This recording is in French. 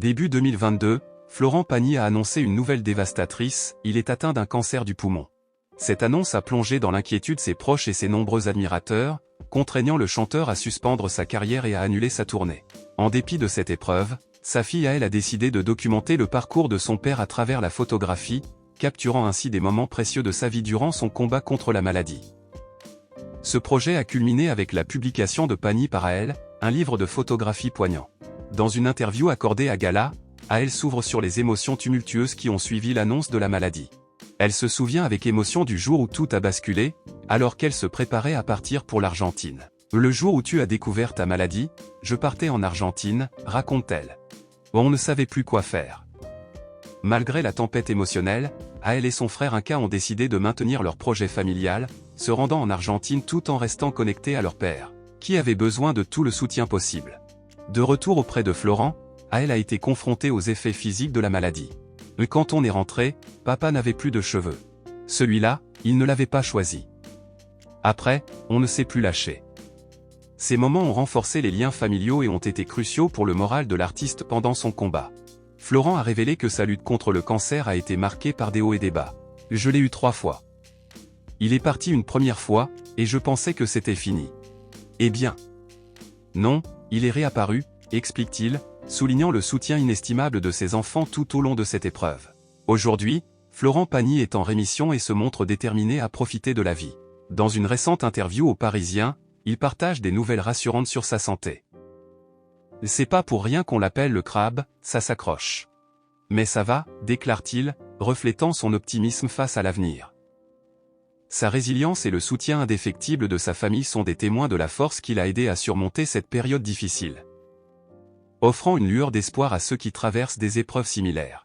Début 2022, Florent Pagny a annoncé une nouvelle dévastatrice, il est atteint d'un cancer du poumon. Cette annonce a plongé dans l'inquiétude ses proches et ses nombreux admirateurs, contraignant le chanteur à suspendre sa carrière et à annuler sa tournée. En dépit de cette épreuve, sa fille a décidé de documenter le parcours de son père à travers la photographie, capturant ainsi des moments précieux de sa vie durant son combat contre la maladie. Ce projet a culminé avec la publication de Pagny par Aël, un livre de photographie poignant. Dans une interview accordée à Gala, Aël s'ouvre sur les émotions tumultueuses qui ont suivi l'annonce de la maladie. Elle se souvient avec émotion du jour où tout a basculé, alors qu'elle se préparait à partir pour l'Argentine. Le jour où tu as découvert ta maladie, je partais en Argentine, raconte-t-elle. On ne savait plus quoi faire. Malgré la tempête émotionnelle, Aël et son frère Inca ont décidé de maintenir leur projet familial, se rendant en Argentine tout en restant connectés à leur père, qui avait besoin de tout le soutien possible. De retour auprès de Florent, Aël a été confronté aux effets physiques de la maladie. Mais quand on est rentré, papa n'avait plus de cheveux. Celui-là, il ne l'avait pas choisi. Après, on ne s'est plus lâché. Ces moments ont renforcé les liens familiaux et ont été cruciaux pour le moral de l'artiste pendant son combat. Florent a révélé que sa lutte contre le cancer a été marquée par des hauts et des bas. Je l'ai eu 3 fois. Il est parti une première fois, et je pensais que c'était fini. Eh bien. Non, il est réapparu, explique-t-il, soulignant le soutien inestimable de ses enfants tout au long de cette épreuve. Aujourd'hui, Florent Pagny est en rémission et se montre déterminé à profiter de la vie. Dans une récente interview au Parisien, il partage des nouvelles rassurantes sur sa santé. C'est pas pour rien qu'on l'appelle le crabe, ça s'accroche. Mais ça va, déclare-t-il, reflétant son optimisme face à l'avenir. Sa résilience et le soutien indéfectible de sa famille sont des témoins de la force qui l'a aidé à surmonter cette période difficile, offrant une lueur d'espoir à ceux qui traversent des épreuves similaires.